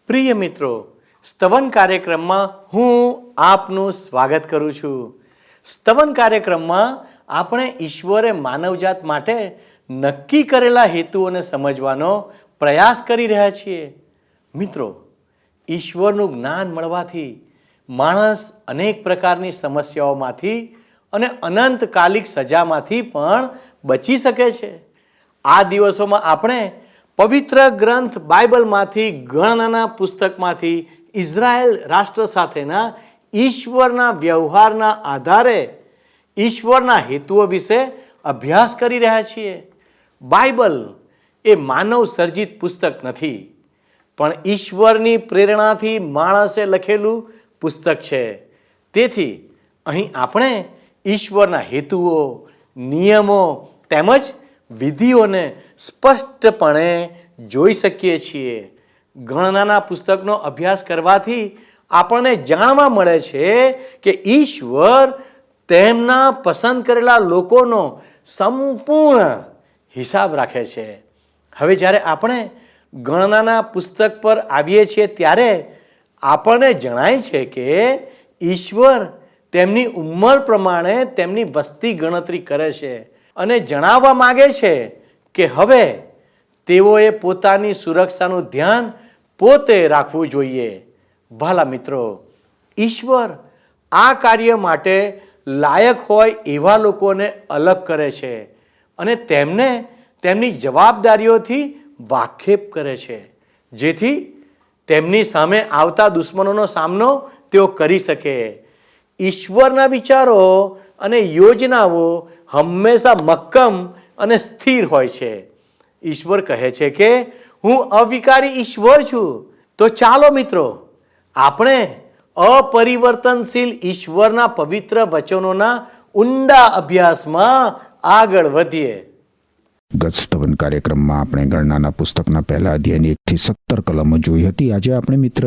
પ્રિય મિત્રો, સ્તવન કાર્યક્રમમાં હું આપનું સ્વાગત કરું છું. સ્તવન કાર્યક્રમમાં આપણે ઈશ્વરે માનવજાત માટે નક્કી કરેલા હેતુઓને સમજવાનો પ્રયાસ કરી રહ્યા છીએ. મિત્રો, ઈશ્વરનું જ્ઞાન મળવાથી માણસ અનેક પ્રકારની સમસ્યાઓમાંથી અને અનંતકાલિક સજામાંથી પણ બચી શકે છે. આ દિવસોમાં આપણે પવિત્ર ગ્રંથ બાઇબલમાંથી ગણનાના પુસ્તકમાંથી ઇઝરાયેલ રાષ્ટ્ર સાથેના ઈશ્વરના વ્યવહારના આધારે ઈશ્વરના હેતુઓ વિશે અભ્યાસ કરી રહ્યા છીએ. બાઇબલ એ માનવ સર્જિત પુસ્તક નથી, પણ ઈશ્વરની પ્રેરણાથી માણસે લખેલું પુસ્તક છે. તેથી અહીં આપણે ઈશ્વરના હેતુઓ, નિયમો તેમજ વિધિઓને સ્પષ્ટપણે જોઈ શકીએ છીએ. ગણનાના પુસ્તકનો અભ્યાસ કરવાથી આપણને જાણવા મળે છે કે ઈશ્વર તેમના પસંદ કરેલા લોકોનો સંપૂર્ણ હિસાબ રાખે છે. હવે જ્યારે આપણે ગણનાના પુસ્તક પર આવીએ છીએ ત્યારે આપણને જણાય છે કે ઈશ્વર તેમની ઉંમર પ્રમાણે તેમની વસ્તી ગણતરી કરે છે અને જણાવવા માગે છે કે હવે તેઓએ પોતાની સુરક્ષાનું ધ્યાન પોતે રાખવું જોઈએ. વહાલા મિત્રો, ઈશ્વર આ કાર્ય માટે લાયક હોય એવા લોકોને અલગ કરે છે અને તેમને તેમની જવાબદારીઓથી વાકેફ કરે છે, જેથી તેમની સામે આવતા દુશ્મનોનો સામનો તેઓ કરી શકે. ઈશ્વરના વિચારો અને યોજનાઓ હંમેશા મક્કમ અને સ્થિર હોય છે. ઈશ્વર કહે છે કે હું અવિકારી ઈશ્વર છું. તો ચાલો મિત્રો, આપણે અપરિવર્તનશીલ ઈશ્વરના પવિત્ર વચનોના ઊંડા અભ્યાસમાં આગળ વધીએ. ગત સ્તવન કાર્યક્રમમાં આપણે ગણનાના પુસ્તકના પહેલા અધ્યાયની 1 થી 17 કલમો જોઈ હતી. આજે આપણે મિત્ર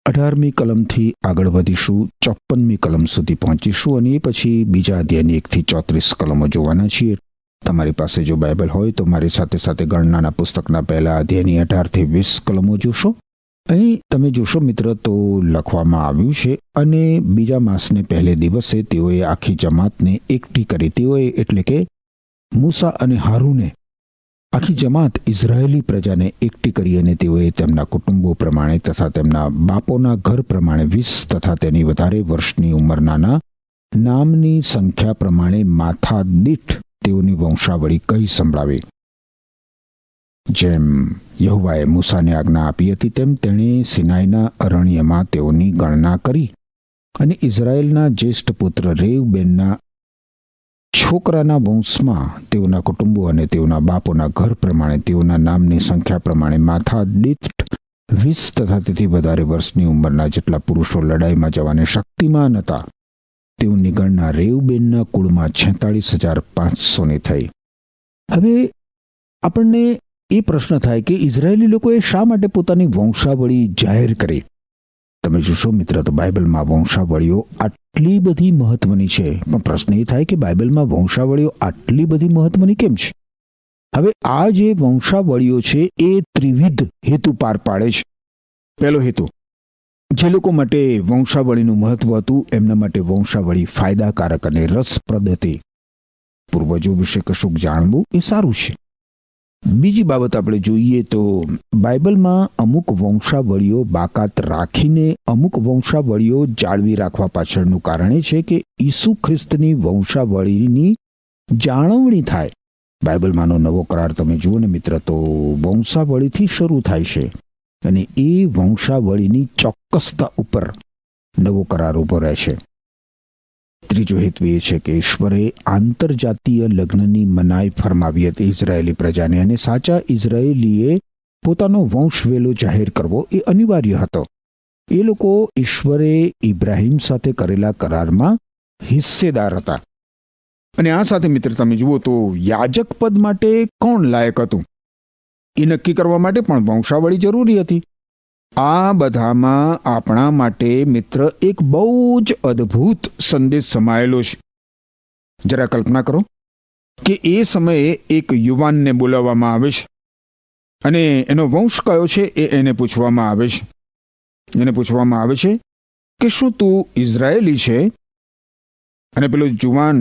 18મી કલમથી આગળ વધીશું, 54મી કલમ સુધી પહોંચીશું અને એ પછી બીજા અધ્યાયની 1 થી 34 કલમો જોવાના છીએ. તમારી પાસે જો બાઇબલ હોય તો મારી સાથે સાથે ગણનાના પુસ્તકના પહેલા અધ્યાયની 18 થી 20 કલમો જોશો. અહીં તમે જોશો મિત્ર, તો લખવામાં આવ્યું છે, અને બીજા માસને પહેલે દિવસે તેઓએ આખી જમાતને એકઠી કરી. તેઓએ એટલે કે મૂસા અને હારૂને આખી જમાત ઇઝરાયેલી પ્રજાને એકઠી કરી, અને તેઓએ તેમના કુટુંબો પ્રમાણે તથા તેમના બાપોના ઘર પ્રમાણે 20 તથા તેની વધારે વર્ષની ઉંમરનાના નામની સંખ્યા પ્રમાણે માથા દીઠ તેઓની વંશાવળી કહી સંભળાવી. જેમ યહોવાએ મૂસાને આજ્ઞા આપી હતી તેમ તેણે સિનાઈના અરણ્યમાં તેઓની ગણના કરી, અને ઇઝરાયેલના જ્યેષ્ઠ પુત્ર રેવબેનના છોકરાના વંશમાં તેઓના કુટુંબો અને તેઓના બાપોના ઘર પ્રમાણે તેઓના નામની સંખ્યા પ્રમાણે માથા દીઠ 20 તથા તેથી વધારે વર્ષની ઉંમરના જેટલા પુરુષો લડાઈમાં જવાને શક્તિમાન હતા તેઓની ગણના રેવબેનના કુળમાં 46,500 થઈ. હવે આપણને એ પ્રશ્ન થાય કે ઇઝરાયેલી લોકોએ શા માટે પોતાની વંશાવળી જાહેર કરી? તમે જોશો મિત્ર, તો બાઇબલમાં વંશાવળીઓ આટલી બધી મહત્વની છે, પણ પ્રશ્ન એ થાય કે બાઇબલમાં વંશાવળીઓ આટલી બધી મહત્વની કેમ છે? હવે આ જે વંશાવળીઓ છે એ ત્રિવિધ હેતુ પાર પાડે છે. પહેલો હેતુ, જે લોકો માટે વંશાવળીનું મહત્વ હતું એમના માટે વંશાવળી ફાયદાકારક અને રસપ્રદ હતી. પૂર્વજો વિશે કશુંક જાણવું એ સારું છે. બીજી બાબત આપણે જોઈએ તો બાઇબલમાં અમુક વંશાવળીઓ બાકાત રાખીને અમુક વંશાવળીઓ જાળવી રાખવા પાછળનું કારણ એ છે કે ઈસુ ખ્રિસ્તની વંશાવળીની જાળવણી થાય. બાઇબલમાંનો નવો કરાર તમે જુઓ ને મિત્ર, તો વંશાવળીથી શરૂ થાય છે, અને એ વંશાવળીની ચોક્કસતા ઉપર નવો કરાર ઉભો રહે છે. ત્રીજો હેતુ એ છે કે ઈશ્વરે આંતરજાતીય લગ્નની મનાઈ ફરમાવી હતી ઇઝરાયેલી પ્રજાને, અને સાચા ઇઝરાયેલીએ પોતાનો વંશવેલો જાહેર કરવો એ અનિવાર્ય હતો. એ લોકો ઈશ્વરે ઇબ્રાહિમ સાથે કરેલા કરારમાં હિસ્સેદાર હતા. અને આ સાથે મિત્ર તમે જુઓ તો યાજક પદ માટે કોણ લાયક હતું એ નક્કી કરવા માટે પણ વંશાવળી જરૂરી હતી. આ બધામાં આપણા માટે મિત્ર એક બહુ જ અદ્ભુત સંદેશ સમાયેલો છે. જરા કલ્પના કરો કે એ સમયે એક યુવાનને બોલાવવામાં આવે છે અને એનો વંશ કયો છે એ એને પૂછવામાં આવે છે. એને પૂછવામાં આવે છે કે શું તું ઇઝરાયેલી છે? અને પેલો જુવાન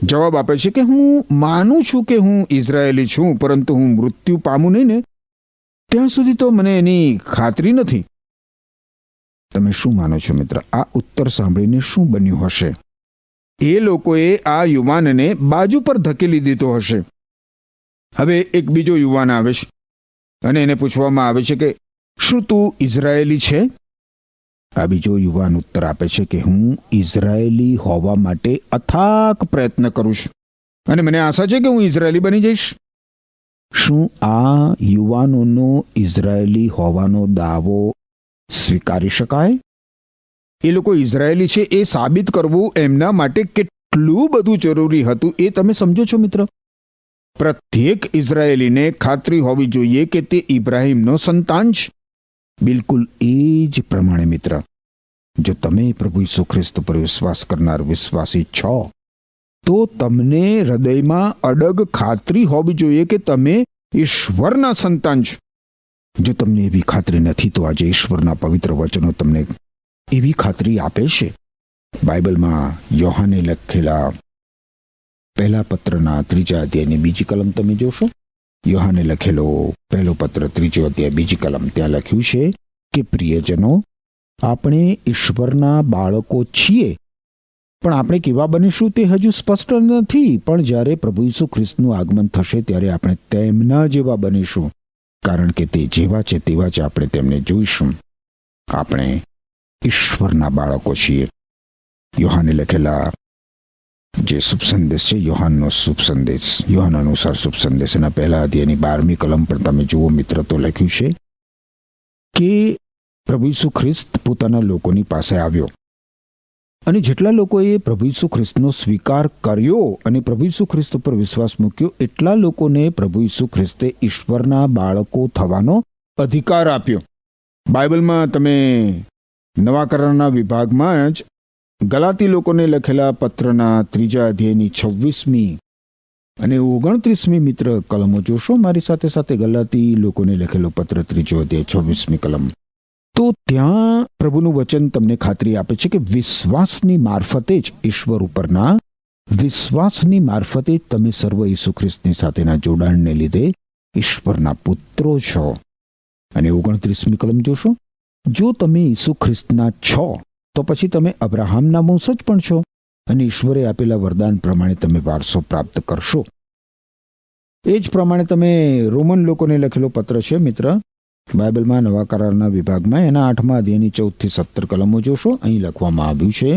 જવાબ આપે છે કે હું માનું છું કે હું ઇઝરાયેલી છું, પરંતુ હું મૃત્યુ પામું નહીં ને ત્યાં સુધી તો મને એની ખાતરી નથી. તમે શું માનો છો મિત્ર? આ ઉત્તર સાંભળીને શું બન્યું હશે? એ લોકોએ આ યુવાનને બાજુ પર ધકેલી દીધો હશે. હવે એક બીજો યુવાન આવે છે અને એને પૂછવામાં આવે છે કે શું તું ઇઝરાયેલી છે? આ બીજો યુવાન ઉત્તર આપે છે કે હું ઇઝરાયેલી હોવા માટે અથાક પ્રયત્ન કરું છું અને મને આશા છે કે હું ઇઝરાયેલી બની જઈશ. શું આ યુવાનોનો ઇઝરાયેલી હોવાનો દાવો સ્વીકારી શકાય? એ લોકો ઇઝરાયેલી છે એ સાબિત કરવું એમના માટે કેટલું બધું જરૂરી હતું એ તમે સમજો છો મિત્ર? પ્રત્યેક ઇઝરાયેલીને ખાતરી હોવી જોઈએ કે તે ઇબ્રાહિમનો સંતાન છે. બિલકુલ એ જ પ્રમાણે મિત્ર, જો તમે પ્રભુ ઈસુ ખ્રિસ્ત પર વિશ્વાસ કરનાર વિશ્વાસી છો તો તમને હૃદયમાં અડગ ખાતરી હોવી જોઈએ કે તમે ઈશ્વરના સંતાન છો. જો તમને એવી ખાતરી નથી તો આજે ઈશ્વરના પવિત્ર વચનો તમને એવી ખાતરી આપે છે. બાઇબલમાં યોહાને લખેલા પહેલા પત્રના 3 અધ્યાયની બીજી કલમ તમે જોશો. યોહાને લખેલો પહેલો પત્ર 3 અધ્યાય બીજી કલમ, ત્યાં લખ્યું છે કે પ્રિયજનો, આપણે ઈશ્વરના બાળકો છીએ, પણ આપણે કેવા બનીશું તે હજુ સ્પષ્ટ નથી. પણ જ્યારે પ્રભુ ઈસુ ખ્રિસ્તનું આગમન થશે ત્યારે આપણે તેમના જેવા બનીશું, કારણ કે તે જેવા છે તેવા જ આપણે તેમને જોઈશું. આપણે ઈશ્વરના બાળકો છીએ. યોહાને લખેલા જે શુભ સંદેશ છે, યોહાનનો શુભ સંદેશ, યોહાન અનુસાર શુભ સંદેશ, એના પહેલા અધ્યાયની 12મી કલમ પર તમે જુઓ મિત્ર, તો લખ્યું છે કે પ્રભુ ઈસુ ખ્રિસ્ત પોતાના લોકોની પાસે આવ્યો અને જેટલા લોકોએ પ્રભુ ઈસુ ખ્રિસ્તનો સ્વીકાર કર્યો અને પ્રભુ ઈસુ ખ્રિસ્ત પર વિશ્વાસ મૂક્યો, એટલા લોકોને પ્રભુ ઈસુ ખ્રિસ્તે ઈશ્વરના બાળકો થવાનો અધિકાર આપ્યો. બાઇબલમાં તમે નવા કરારના વિભાગમાં જ ગલાતી લોકોને લખેલા પત્રના 3 અધ્યાયની 26મી અને 29મી મિત્ર કલમો જોશો મારી સાથે સાથે. ગલાતી લોકોને લખેલો પત્ર 3 અધ્યાય 26મી કલમ, તો ત્યાં પ્રભુનું વચન તમને ખાતરી આપે છે કે વિશ્વાસની મારફતે જ, ઈશ્વર ઉપરના વિશ્વાસની મારફતે તમે સર્વ ઈસુ ખ્રિસ્તની સાથેના જોડાણને લીધે ઈશ્વરના પુત્રો છો. અને 29મી કલમ જોશો, જો તમે ઈસુ ખ્રિસ્તના છો તો પછી તમે અબ્રાહામના વંશજ પણ છો અને ઈશ્વરે આપેલા વરદાન પ્રમાણે તમે વારસો પ્રાપ્ત કરશો. એ જ પ્રમાણે તમે રોમન લોકોને લખેલો પત્ર છે મિત્ર, બાઇબલમાં નવા કરારના વિભાગમાં એના 8મા અધ્યાયની 14 થી 17 કલમો જોશો. અહીં લખવામાં આવ્યું છે,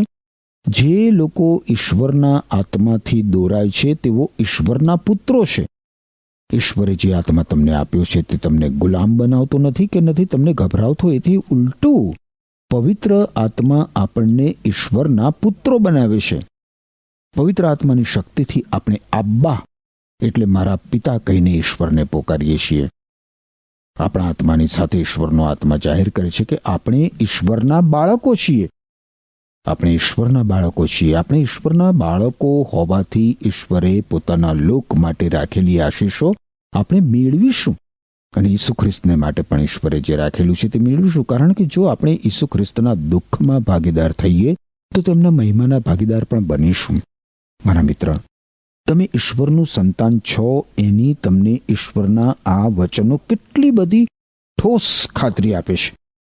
જે લોકો ઈશ્વરના આત્માથી દોરાય છે તેઓ ઈશ્વરના પુત્રો છે. ઈશ્વરે જે આત્મા તમને આપ્યો છે તે તમને ગુલામ બનાવતો નથી કે નથી તમને ગભરાવતો, એથી ઉલટું પવિત્ર આત્મા આપણને ઈશ્વરના પુત્રો બનાવે છે. પવિત્ર આત્માની શક્તિથી આપણે આબ્બા એટલે મારા પિતા કહીને ઈશ્વરને પોકારીએ છીએ. આપણા આત્માની સાથે ઈશ્વરનો આત્મા જાહેર કરે છે કે આપણે ઈશ્વરના બાળકો છીએ. આપણે ઈશ્વરના બાળકો છીએ. આપણે ઈશ્વરના બાળકો હોવાથી ઈશ્વરે પોતાના લોક માટે રાખેલી આશીષો આપણે મેળવીશું અને ઈસુ ખ્રિસ્તને માટે પણ ઈશ્વરે જે રાખેલું છે તે મેળવીશું. કારણ કે જો આપણે ઈસુ ખ્રિસ્તના દુઃખમાં ભાગીદાર થઈએ તો તેમના મહિમાના ભાગીદાર પણ બનીશું. મારા મિત્ર, તમે ઈશ્વરનું સંતાન છો એની તમને ઈશ્વરના આ વચનો કેટલી બધી ઠોસ ખાતરી આપે છે.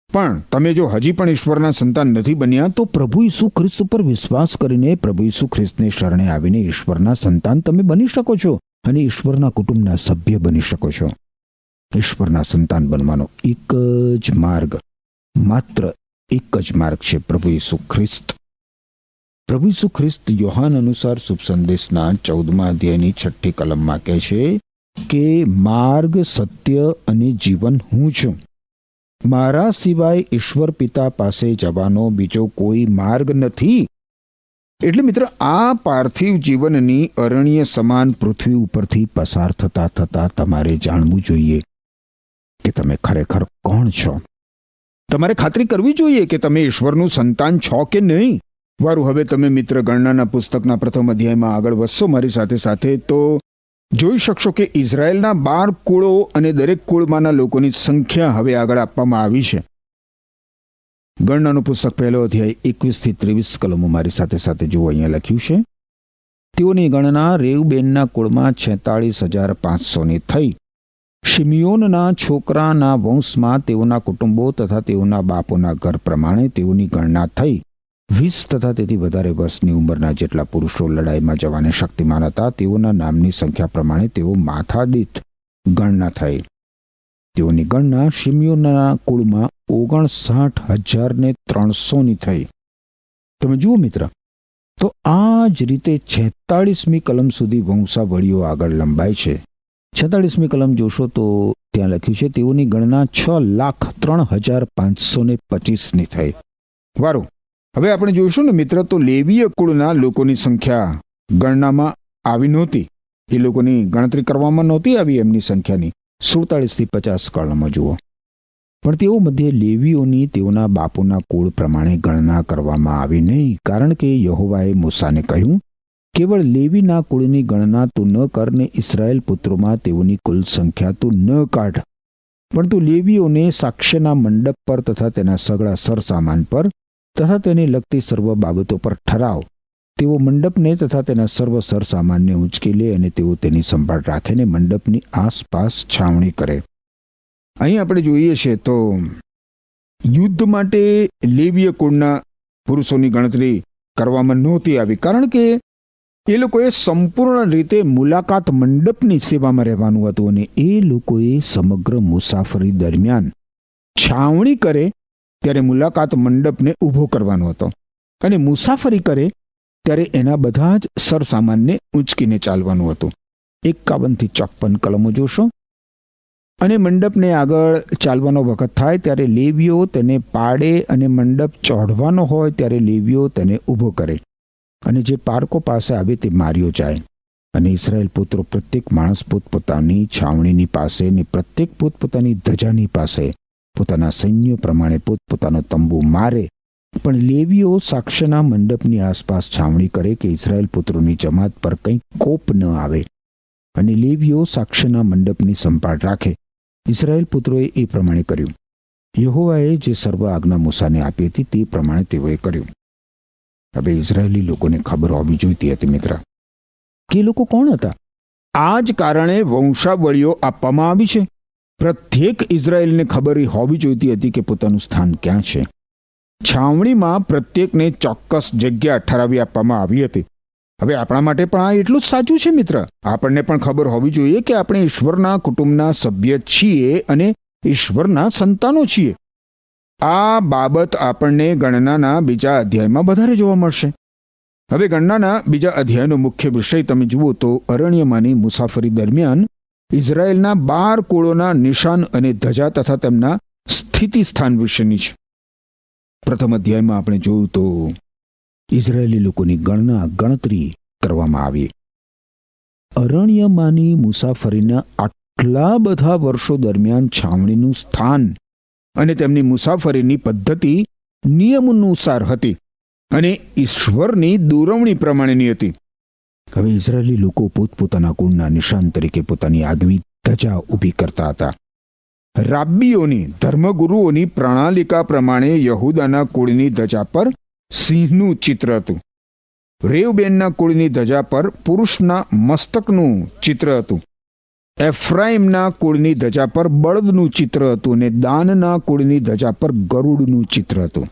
પણ તમે જો હજી પણ ઈશ્વરના સંતાન નથી બન્યા તો પ્રભુ ઈસુ ખ્રિસ્ત પર વિશ્વાસ કરીને પ્રભુ ઈસુ ખ્રિસ્તને શરણે આવીને ઈશ્વરના સંતાન તમે બની શકો છો અને ઈશ્વરના કુટુંબના સભ્ય બની શકો છો. ઈશ્વરના સંતાન બનવાનો એક જ માર્ગ, માત્ર એક જ માર્ગ છે, પ્રભુ ઈસુ ખ્રિસ્ત. પ્રભુ ઈસુ ખ્રિસ્ત યોહાન અનુસાર શુભ સંદેશના 14મા અધ્યાયની 6ઠી કલમમાં કહે છે કે માર્ગ, સત્ય અને જીવન હું છું. મારા સિવાય ઈશ્વર પિતા પાસે જવાનો બીજો કોઈ માર્ગ નથી. એટલે મિત્ર, આ પાર્થિવ જીવનની અરણ્ય સમાન પૃથ્વી ઉપરથી પસાર થતા થતા તમારે જાણવું જોઈએ કે તમે ખરેખર કોણ છો. તમારે ખાતરી કરવી જોઈએ કે તમે ઈશ્વરનું સંતાન છો કે નહીં. વારું, હવે તમે મિત્ર ગણનાના પુસ્તકના 1મ અધ્યાયમાં આગળ વધશો મારી સાથે સાથે, તો જોઈ શકશો કે ઇઝરાયેલના 12 કુળો અને દરેક કુળમાંના લોકોની સંખ્યા હવે આગળ આપવામાં આવી છે. ગણનાનું પુસ્તક 1 અધ્યાય 21 થી 23 કલમો મારી સાથે સાથે જુઓ. અહીંયા લખ્યું છે, તેઓની ગણના રેઉબેનના કુળમાં 46,500ની થઈ. શિમિયોનના છોકરાના વંશમાં તેઓના કુટુંબો તથા તેઓના બાપોના ઘર પ્રમાણે તેઓની ગણના થઈ. 20 તથા તેથી વધારે વર્ષની ઉંમરના જેટલા પુરુષો લડાઈમાં જવાને શક્તિમાન હતા, તેઓના નામની સંખ્યા પ્રમાણે તેઓ માથા દીઠ ગણના થઈ. તેઓની ગણના શિમિયોનના કુળમાં 59,300ની થઈ. તમે જુઓ મિત્ર, તો આ જ રીતે 46મી કલમ સુધી વંશાવળીઓ આગળ લંબાય છે. 46મી કલમ જોશો તો ત્યાં લખ્યું છે, તેઓની ગણના 6,03,525ની થઈ. વારું, હવે આપણે જોઈશું ને મિત્ર, તો લેવીય કુળના લોકોની સંખ્યા ગણનામાં આવી નહોતી. એ લોકોની ગણતરી કરવામાં નહોતી આવી એમની સંખ્યાની. 47 થી 50 કલમો જુઓ. પણ તેઓ મધ્યે લેવીઓની તેઓના બાપોના કુળ પ્રમાણે ગણના કરવામાં આવી નહીં, કારણ કે યહોવાએ મૂસાને કહ્યું, કેવળ લેવીના કુળની ગણના તું ન કર ને ઇસ્રાયેલ પુત્રોમાં તેઓની કુલ સંખ્યા તું ન કાઢ, પણ તું લેવીઓને સાક્ષ્યના મંડપ પર તથા તેના સગળા સરસામાન પર તથા તેને લગતી સર્વ બાબતો પર ઠરાવ. તેઓ મંડપને તથા તેના સર્વ સરસામાનને ઉંચકી લે અને તેઓ તેની સંભાળ રાખે ને મંડપની આસપાસ છાવણી કરે. અહીં આપણે જોઈએ છીએ તો યુદ્ધ માટે લેવીય કુળના પુરુષોની ગણતરી કરવામાં નહોતી આવી, કારણ કે એ લોકોએ સંપૂર્ણ રીતે મુલાકાત મંડપની સેવામાં રહેવાનું હતું અને એ લોકોએ સમગ્ર મુસાફરી દરમિયાન છાવણી કરે ત્યારે મુલાકાત મંડપને ઊભો કરવાનો હતો અને મુસાફરી કરે ત્યારે એના બધા જ સરસામાનને ઊંચકીને ચાલવાનું હતું. 51 થી 54 કલમો જોશો. અને મંડપને આગળ ચાલવાનો વખત થાય ત્યારે લેવીઓ તેને પાડે અને મંડપ ચઢવાનો હોય ત્યારે લેવીઓ તેને ઊભો કરે અને જે પારકો પાસે આવે તે માર્યો જાય. અને ઇસ્રાયેલ પુત્રો પ્રત્યેક માણસ પોતપોતાની છાવણીની પાસે ને પ્રત્યેક પોતપોતાની ધજાની પાસે પોતાના સૈન્યો પ્રમાણે પોતપોતાનો તંબુ મારે. પણ લેવીઓ સાક્ષ્યના મંડપની આસપાસ છાવણી કરે કે ઇસ્રાયેલ પુત્રોની જમાત પર કંઈ કોપ ન આવે. અને લેવીઓ સાક્ષ્યના મંડપની સંભાળ રાખે. ઇસ્રાયેલ પુત્રોએ એ પ્રમાણે કર્યું. યહોવાએ જે સર્વ આજ્ઞા મૂસાને આપી હતી તે પ્રમાણે તેઓએ કર્યું. હવે ઇઝરાયેલી લોકોને ખબર હોવી જોઈતી હતી મિત્ર, કે એ લોકો કોણ હતા. આ જ કારણે વંશાવળીઓ આપવામાં આવી છે. પ્રત્યેક ઇઝરાયેલને ખબર હોવી જોઈતી હતી કે પોતાનું સ્થાન ક્યાં છે. છાવણીમાં પ્રત્યેકને ચોક્કસ જગ્યા ઠરાવી આપવામાં આવી હતી. હવે આપણા માટે પણ આ એટલું જ સાચું છે મિત્ર. આપણને પણ ખબર હોવી જોઈએ કે આપણે ઈશ્વરના કુટુંબના સભ્ય છીએ અને ઈશ્વરના સંતાનો છીએ. આ બાબત આપણને ગણનાના બીજા અધ્યાયમાં વધારે જોવા મળશે. હવે ગણનાના બીજા અધ્યાયનો મુખ્ય વિષય તમે જુઓ તો અરણ્યમાંની મુસાફરી દરમિયાન ઇઝરાયેલના 12 કુળોના નિશાન અને ધજા તથા તેમના સ્થિતિ સ્થાન વિશેની છે. પ્રથમ અધ્યાયમાં આપણે જોયું તો ઇઝરાયેલી લોકોની ગણતરી કરવામાં આવી. અરણ્યમાંની મુસાફરીના આટલા બધા વર્ષો દરમિયાન છાવણીનું સ્થાન અને તેમની મુસાફરીની પદ્ધતિ નિયમાનુસાર હતી અને ઈશ્વરની દોરવણી પ્રમાણેની હતી. હવે ઇઝરાયેલી લોકો પોતપોતાના કુળના નિશાન તરીકે પોતાની આગવી ધજા ઊભી કરતા હતા. રાબ્બીઓની ધર્મગુરુઓની પ્રણાલિકા પ્રમાણે યહૂદાના કુળની ધજા પર સિંહનું ચિત્ર હતું. રેવબેનના કુળની ધજા પર પુરુષના મસ્તકનું ચિત્ર હતું. એફ્રાઈમના કુળની ધજા પર બળદનું ચિત્ર હતું અને દાનના કુળની ધજા પર ગરુડનું ચિત્ર હતું.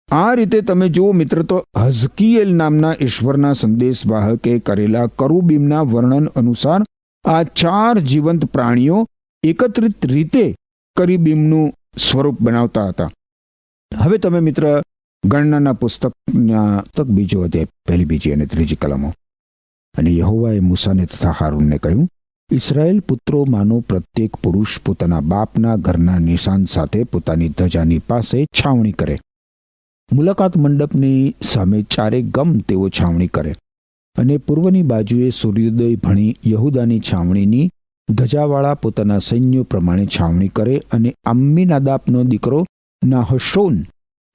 આ રીતે તમે જુઓ મિત્ર તો હઝકીએલ નામના ઈશ્વરના સંદેશવાહકે કરેલા કરુબીમના વર્ણન અનુસાર આ 4 જીવંત પ્રાણીઓ એકત્રિત રીતે કરુબીમનું સ્વરૂપ બનાવતા હતા. હવે તમે મિત્ર ગણનાના પુસ્તકના બીજો અધ્યાય 1, 2 અને 3 કલમો. અને યહોવાએ મૂસાને તથા હારૂનને કહ્યું, ઇસ્રાયેલ પુત્રોમાંનો પ્રત્યેક પુરુષ પોતાના બાપના ઘરના નિશાન સાથે પોતાની ધજાની પાસે છાવણી કરે. મુલાકાત મંડપની સામે 4 ગમ તેઓ છાવણી કરે અને પૂર્વની બાજુએ સૂર્યોદય ભણી યહૂદાની છાવણીની ધજાવાળા પોતાના સૈન્યો પ્રમાણે છાવણી કરે. અને અમ્મીનાદાબનો દીકરો નાહશોન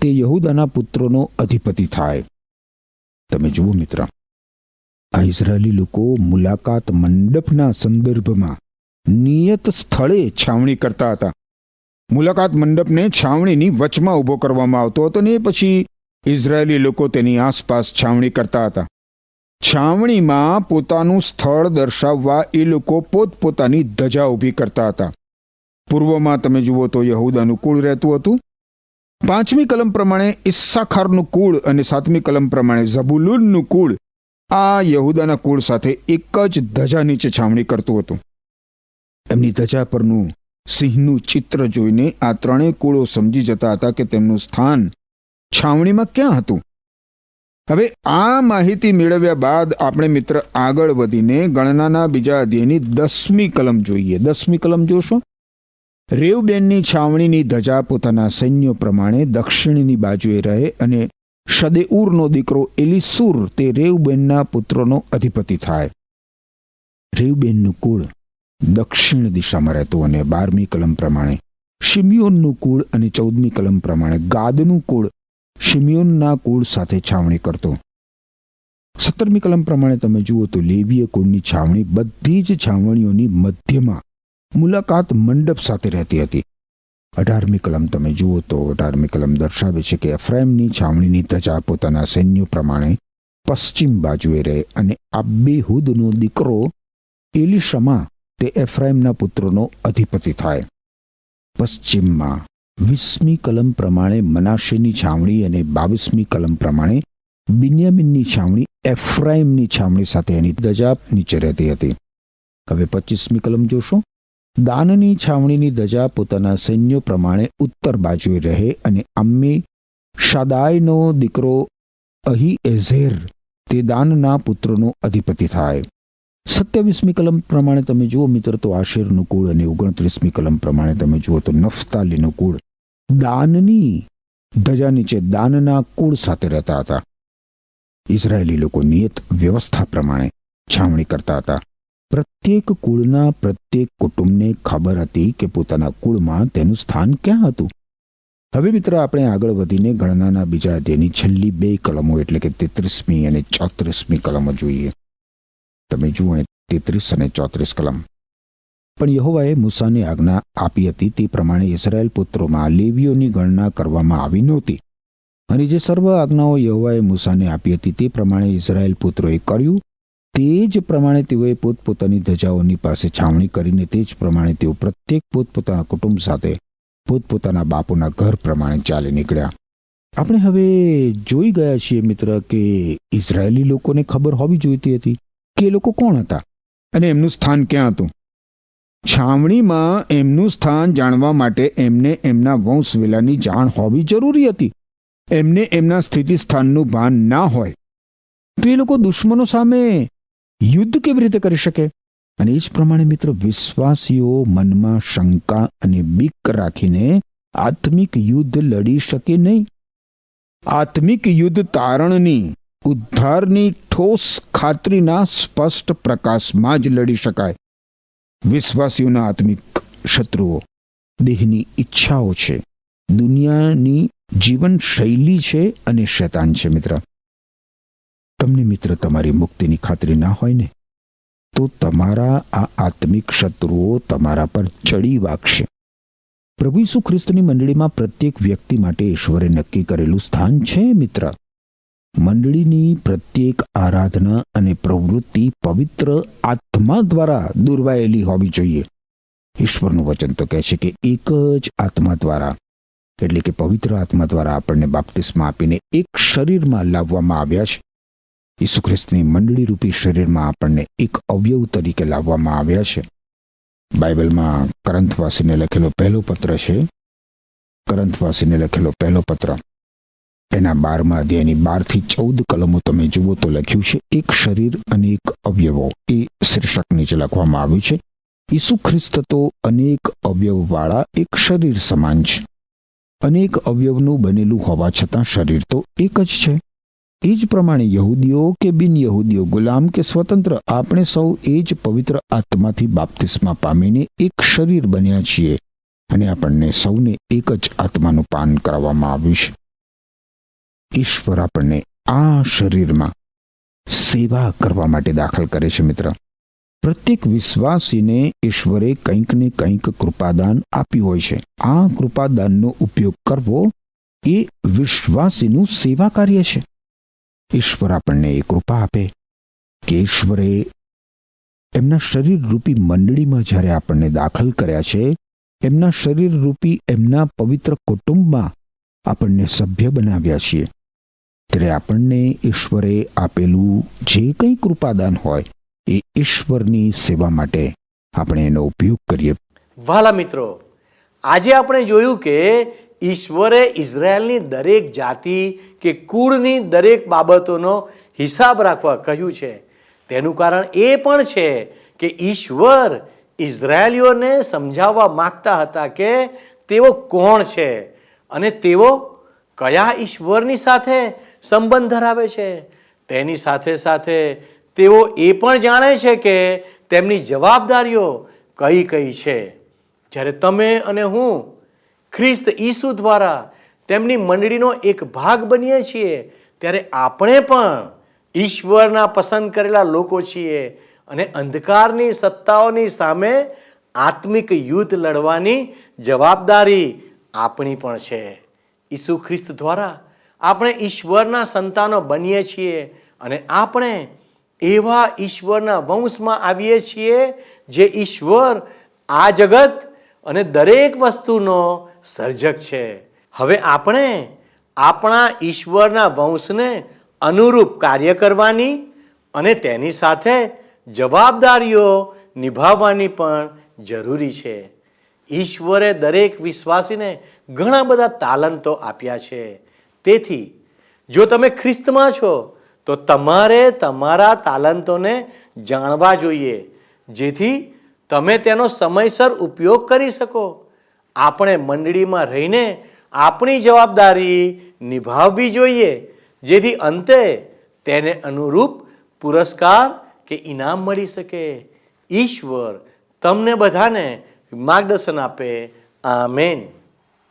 તે યહૂદાના પુત્રોનો અધિપતિ થાય. તમે જુઓ મિત્ર, આ ઇઝરાયેલી લોકો મુલાકાત મંડપના સંદર્ભમાં નિયત સ્થળે છાવણી કરતા હતા. મુલાકાત મંડપને છાવણીની વચમાં ઊભો કરવામાં આવતો હતો ને પછી ઇઝરાયેલી લોકો તેની આસપાસ છાવણી કરતા હતા. છાવણીમાં પોતાનું સ્થળ દર્શાવવા એ લોકો પોતપોતાની ધજા ઊભી કરતા હતા. પૂર્વમાં તમે જુઓ તો યહૂદાનું કુળ રહેતું હતું. 5મી કલમ પ્રમાણે ઇસ્સાખારનું કુળ અને 7મી કલમ પ્રમાણે ઝબુલૂનનું કુળ આ યહૂદાના કુળ સાથે એક જ ધજા નીચે છાવણી કરતું હતું. એમની ધજા પરનું સિંહનું ચિત્ર જોઈને આ ત્રણેય કુળો સમજી જતા હતા કે તેમનું સ્થાન છાવણીમાં ક્યાં હતું. હવે આ માહિતી મેળવ્યા બાદ આપણે મિત્ર આગળ વધીને ગણનાના બીજા અધ્યાયની 10મી કલમ જોઈએ. 10મી કલમ જોશો. રેવબેનની છાવણીની ધજા પોતાના સૈન્યો પ્રમાણે દક્ષિણની બાજુએ રહે અને શદેઉરનો દીકરો એલીસુર તે રેવબેનના પુત્રોનો અધિપતિ થાય. રેવબેનનું કુળ દક્ષિણ દિશામાં રહેતું અને 12મી કલમ પ્રમાણે શિમિયોનનું કુળ અને 14મી કલમ પ્રમાણે ગાદનું કુળ શિમિયોનના કુળ સાથે છાવણી કરતો. 17મી કલમ પ્રમાણે તમે જુઓ તો લેવીય કુળની છાવણી બધી જ છાવણીઓની મધ્યમાં મુલાકાત મંડપ સાથે રહેતી હતી. 18મી કલમ તમે જુઓ તો 18મી કલમ દર્શાવે છે કે એફ્રાઈમની છાવણીની ધજા પોતાના સૈન્યો પ્રમાણે પશ્ચિમ બાજુએ રહે અને આબેહૂદનો દીકરો એલીશમા તે એફ્રાઈમના પુત્રોનો અધિપતિ થાય. પશ્ચિમમાં 20મી કલમ પ્રમાણે મનાશેની છાવણી અને 22મી કલમ પ્રમાણે બિન્યામીનની છાવણી એફ્રાઈમની છાવણી સાથે એની ધજા નીચે રહેતી હતી. હવે 25મી કલમ જોશો. દાનની છાવણીની ધજા પોતાના સૈન્યો પ્રમાણે ઉત્તર બાજુએ રહે અને અમ્મી શાદાયનો દીકરો અહીએઝેર તે દાનના પુત્રોનો અધિપતિ થાય. 27મી કલમ પ્રમાણે તમે જુઓ મિત્ર તો આશેરનું કુળ અને 29મી કલમ પ્રમાણે તમે જુઓ તો નફતાલીનું કુળ દાનની ધજા નીચે દાનના કુળ સાથે રહેતા હતા. ઇઝરાયેલી લોકો નિયત વ્યવસ્થા પ્રમાણે છાવણી કરતા હતા. પ્રત્યેક કુળના પ્રત્યેક કુટુંબને ખબર હતી કે પોતાના કુળમાં તેનું સ્થાન ક્યાં હતું. હવે મિત્ર આપણે આગળ વધીને ગણનાના બીજા અધ્યાયની છેલ્લી 2 કલમો એટલે કે 33મી અને 34મી કલમો જોઈએ. તમે જુઓ 33 અને 34 કલમ. પણ યહોવાએ મૂસાને આજ્ઞા આપી હતી તે પ્રમાણે ઇઝરાયેલ પુત્રોમાં લેવીઓની ગણના કરવામાં આવી નહોતી. અને જે સર્વ આજ્ઞાઓ યહોવાએ મૂસાને આપી હતી તે પ્રમાણે ઇઝરાયેલ પુત્રોએ કર્યું. તે જ પ્રમાણે તેઓએ પોતપોતાની ધજાઓની પાસે છાવણી કરીને તે જ પ્રમાણે તેઓ પ્રત્યેક પોતપોતાના કુટુંબ સાથે પોતપોતાના બાપુના ઘર પ્રમાણે ચાલી નીકળ્યા. આપણે હવે જોઈ ગયા છીએ મિત્ર કે ઇઝરાયેલી લોકોને ખબર હોવી જોઈતી હતી કે એ લોકો કોણ હતા અને એમનું સ્થાન ક્યાં હતું. છાવણીમાં એમનું સ્થાન જાણવા માટે એમને એમના વંશવેલાની જાણ હોવી જરૂરી હતી. એમને એમના સ્થિતિ સ્થાનનું ભાન ના હોય તો એ લોકો દુશ્મનો સામે યુદ્ધ કેવી રીતે કરી શકે. અને એ જ પ્રમાણે મિત્ર વિશ્વાસીઓ મનમાં શંકા અને બીક રાખીને આત્મિક યુદ્ધ લડી શકે નહીં. આત્મિક યુદ્ધ તારણની ઉદ્ધારની ઠોસ ખાતરીના સ્પષ્ટ પ્રકાશમાં જ લડી શકાય. વિશ્વાસીઓના આત્મિક શત્રુઓ દેહની ઈચ્છાઓ છે, દુનિયાની જીવન શૈલી છે અને શૈતાન છે. મિત્ર તમને મિત્ર તમારી મુક્તિની ખાતરી ના હોય ને તો તમારા આ આત્મિક શત્રુઓ તમારા પર ચડી વાગશે. પ્રભુ ઈસુ ખ્રિસ્તની મંડળીમાં પ્રત્યેક વ્યક્તિ માટે ઈશ્વરે નક્કી કરેલું સ્થાન છે. મિત્ર મંડળીની પ્રત્યેક આરાધના અને પ્રવૃત્તિ પવિત્ર આત્મા દ્વારા દોરવાયેલી હોવી જોઈએ. ઈશ્વરનું વચન તો કહે છે કે એક જ આત્મા દ્વારા એટલે કે પવિત્ર આત્મા દ્વારા આપણને બાપ્તિસ્મા આપીને એક શરીરમાં લાવવામાં આવ્યા છે. ઈસુ ખ્રિસ્તની મંડળી રૂપી શરીરમાં આપણને એક અવયવ તરીકે લાવવામાં આવ્યા છે. બાઇબલમાં કરંથવાસીને લખેલો પહેલો પત્ર છે. કરંથવાસીને લખેલો પહેલો પત્ર એના 12મા અધ્યાયની 12 થી 14 કલમો તમે જુઓ તો લખ્યું છે એક શરીર અનેક અવયવો. એ શીર્ષક નીચે લખવામાં આવ્યું છે. ઈસુ ખ્રિસ્ત તો અનેક અવયવવાળા એક શરીર સમાન છે. અનેક અવયવનું બનેલું હોવા છતાં શરીર તો એક જ છે. એ જ પ્રમાણે યહૂદીઓ કે બિન યહૂદીઓ, ગુલામ કે સ્વતંત્ર, આપણે સૌ એ જ પવિત્ર આત્માથી બાપ્તિસ્મા પામીને એક શરીર બન્યા છીએ અને આપણને સૌને એક જ આત્માનું પાન કરાવવામાં આવ્યું છે. ઈશ્વર આપણને આ શરીરમાં સેવા કરવા માટે દાખલ કરે છે. મિત્ર, પ્રત્યેક વિશ્વાસીને ઈશ્વરે કંઈક ને કંઈક કૃપાદાન આપ્યું હોય છે. આ કૃપાદાનનો ઉપયોગ કરવો એ વિશ્વાસીનું સેવા કાર્ય છે. ઈશ્વર આપણને એ કૃપા આપે કે ઈશ્વરે એમના શરીરરૂપી મંડળીમાં જ્યારે આપણને દાખલ કર્યા છે, એમના શરીરરૂપી એમના પવિત્ર કુટુંબમાં આપણને સભ્ય બનાવ્યા છીએ, ત્યારે આપણને ઈશ્વરે આપેલું જે કંઈ કૃપાદાન હોય એ ઈશ્વરની સેવા માટે આપણે એનો ઉપયોગ કરીએ. વહાલા મિત્રો, આજે આપણે જોયું કે ઈશ્વરે ઇઝરાયલની દરેક જાતિ કે કુળની દરેક બાબતોનો હિસાબ રાખવા કહ્યું છે. તેનું કારણ એ પણ છે કે ઈશ્વર ઇઝરાયલીઓને સમજાવવા માંગતા હતા કે તેઓ કોણ છે અને તેઓ કયા ઈશ્વરની સાથે સંબંધ ધરાવે છે. તેની સાથે સાથે તેઓ એ પણ જાણે છે કે તેમની જવાબદારીઓ કઈ કઈ છે. જ્યારે તમે અને હું ખ્રિસ્ત ઈસુ દ્વારા તેમની મંડળીનો એક ભાગ બનીએ છીએ, ત્યારે આપણે પણ ઈશ્વરના પસંદ કરેલા લોકો છીએ અને અંધકારની સત્તાઓની સામે આત્મિક યુદ્ધ લડવાની જવાબદારી આપણી પણ છે. ઈસુ ખ્રિસ્ત દ્વારા આપણે ઈશ્વરના સંતાનો બનીએ છીએ અને આપણે એવા ઈશ્વરના વંશમાં આવીએ છીએ જે ઈશ્વર આ જગત અને દરેક વસ્તુનો સર્જક છે. હવે આપણે આપણા ઈશ્વરના વંશને અનુરૂપ કાર્ય કરવાની અને તેની સાથે જવાબદારીઓ નિભાવવાની પણ જરૂરી છે. ઈશ્વરે દરેક વિશ્વાસીને ઘણા બધા તાલંતો આપ્યા છે. તેથી જો તમે ખ્રિસ્તમાં છો તો તમારે તમારા તાલંતોને જાણવા જોઈએ, જેથી તમે તેનો સમયસર ઉપયોગ કરી શકો. આપણે મંડળીમાં રહીને આપણી જવાબદારી નિભાવવી જોઈએ, જેથી અંતે તેને અનુરૂપ પુરસ્કાર કે ઇનામ મળી શકે. ઈશ્વર તમને બધાને માર્ગદર્શન આપે. આમેન.